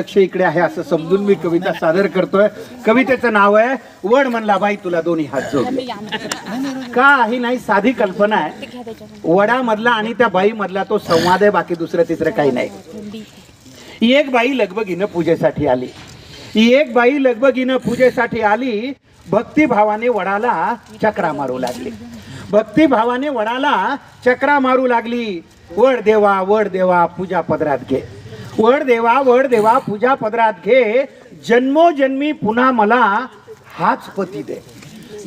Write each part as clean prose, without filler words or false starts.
लक्ष इकडे आहे असं समजून मी कविता सादर करतोय. कवितेचं नाव आहे वड म्हणला बाई तुला दोन्ही हात जोडले. काही नाही, साधी कल्पना आहे. वडामधला आणि त्या बाई मधला तो संवाद आहे, बाकी दुसरं तिसरं काही नाही. एक बाई लगबगीनं पूजेसाठी आली. एक बाई लगबगीनं पूजेसाठी आली. भक्तिभावाने वडाला चक्रा मारू लागली. भक्तिभावाने वडाला चक्रा मारू लागली. वड देवा पूजा पदरात घे. वड देवा पूजा पदरात घे. जन्मोजन्मी पुन्हा मला हाच पती दे.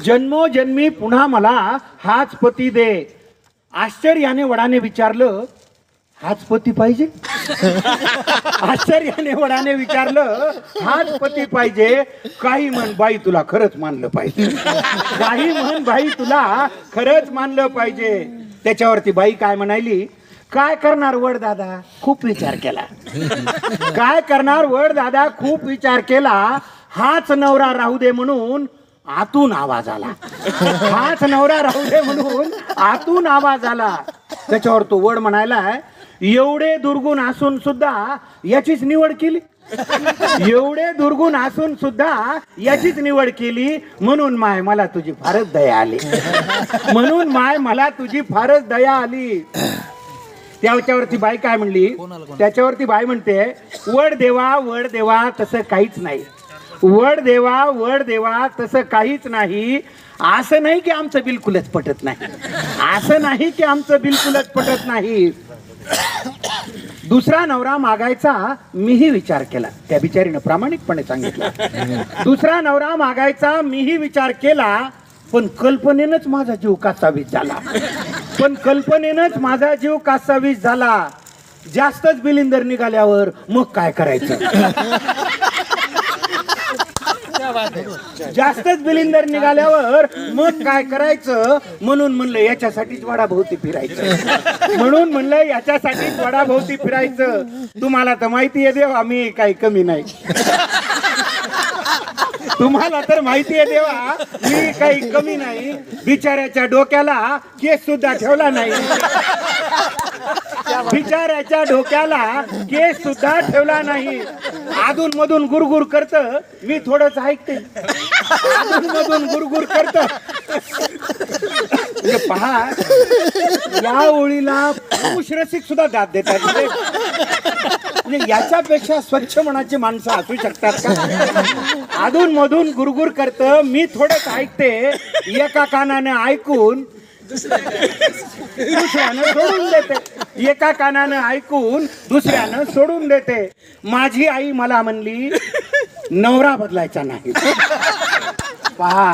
जन्मोजन्मी पुन्हा मला हाच पती दे. आश्चर्याने वडाने विचारलं, हाच पती पाहिजे? आश्चर्याने वडाने विचारलं, हाच पती पाहिजे? काही म्हण बाई तुला खरंच मानलं पाहिजे. काही म्हण बाई तुला खरंच मानलं पाहिजे. त्याच्यावरती बाई काय म्हणाली, काय करणार वड दादा, खूप विचार केला. काय करणार वड दादा, खूप विचार केला. हाच नवरा राहू दे म्हणून आतून आवाज आला. हाच नवरा राहू दे म्हणून आतून आवाज आला. त्याच्यावर तो वड म्हणायला, एवढे दुर्गुण असून सुद्धा याचीच निवड केली. एवढे दुर्गुण असून सुद्धा याचीच निवड केली. म्हणून माय मला तुझी फारच दया आली. म्हणून माय मला तुझी फारच दया आली. त्याच्यावरती बाई काय म्हणली, त्याच्यावरती बाई म्हणते, वड देवा तसं काहीच नाही. वड देवा तसं काहीच नाही. असं नाही की आमचं बिलकुलच पटत नाही. असं नाही की आमचं बिलकुलच पटत नाही. दुसरा नवरा मागायचा मीही विचार केला. त्या बिचारीनं प्रामाणिकपणे सांगितलं, दुसरा नवरा मागायचा मीही विचार केला. पण कल्पनेनंच माझा जीव कासावीस झाला. पण कल्पनेनंच माझा जीव कासावीस झाला. जास्तच बिलिंदर निघाल्यावर मग काय करायचं? जास्तच बिलिंदर निघाल्यावर मग काय करायचं? म्हणून म्हणलं याच्यासाठीच वडाभोवती फिरायचं. म्हणून म्हणलं याच्यासाठीच वडाभोवती फिरायचं. तुम्हाला तर माहिती आहे देवा, मी काही कमी नाही. तुम्हाला तर माहिती आहे देवा, मी काही कमी नाही. बिचाऱ्याच्या डोक्याला केस सुद्धा ठेवला नाही. बिचाऱ्याच्या डोक्याला केस सुद्धा ठेवला नाही. अधून मधून गुरगुर करत, मी थोडंच ऐकते. अधून मधून गुरगुर करत. म्हणजे पहा, या ओळीला पुरुष रसिक सुद्धा दाद देतात. म्हणजे याच्यापेक्षा स्वच्छ मनाची माणसं असू शकतात का? अधून मधून गुरगुर करत, मी थोडंच ऐकते. एका कानानं ऐकून दुसऱ्यानं सोडून देते. एका कानानं ऐकून दुसऱ्यानं सोडून देते. माझी आई मला म्हणली, नवरा बदलायचा नाही. पहा,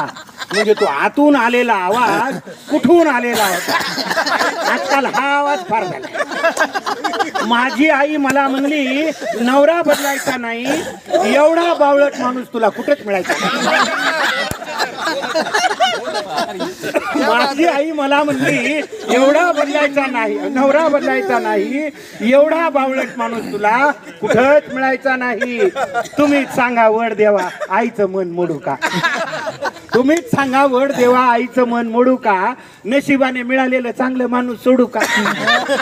म्हणजे तो आतून आलेला आवाज कुठून आलेला होता. आजकाल हा आवाज फार झाला. माझी आई मला म्हणली, नवरा बदलायचा नाही. एवढा बावळट माणूस तुला कुठेच मिळायचा नाही. माझी आई मला म्हणली, एवढा बदलायचा नाही, नवरा बदलायचा नाही. एवढा बावळट माणूस तुला कुठंच मिळायचा नाही. तुम्हीच सांगा वड देवा, आईचं मन मोडू का? तुम्हीच सांगा वड देवा, आईचं मन मोडू का? नशिबाने मिळालेलं चांगलं माणूस सोडू का?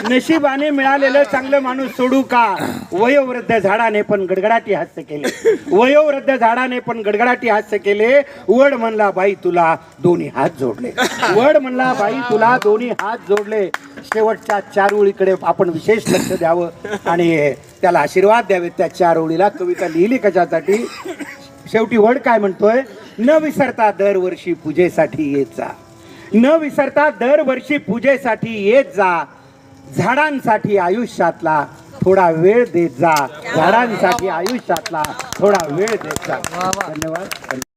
नशिबाने मिळालेलं चांगलं माणूस सोडू का? वयोवृद्ध झाडाने पण गडगडाटी हास्य केले. वयोवृद्ध झाडाने पण गडगडाटी हास्य केले. वड म्हणला बाई तुला दोन्ही हात जोडले. वड म्हणला बाई तुला दोन्ही हात जोडले. शेवटच्या 4 ओळीकडे आपण विशेष लक्ष द्यावं आणि त्याला आशीर्वाद द्यावे. त्या 4 ओळीला कविता लिहिली कशासाठी? शेवटी वड काय म्हणतोय, न विसरता दरवर्षी पूजेसाठी येत जा. न विसरता दरवर्षी पूजेसाठी येत जा. झाडांसाठी आयुष्यातला थोडा वेळ देत जा. झाडांसाठी आयुष्यातला थोडा वेळ देत जा. धन्यवाद.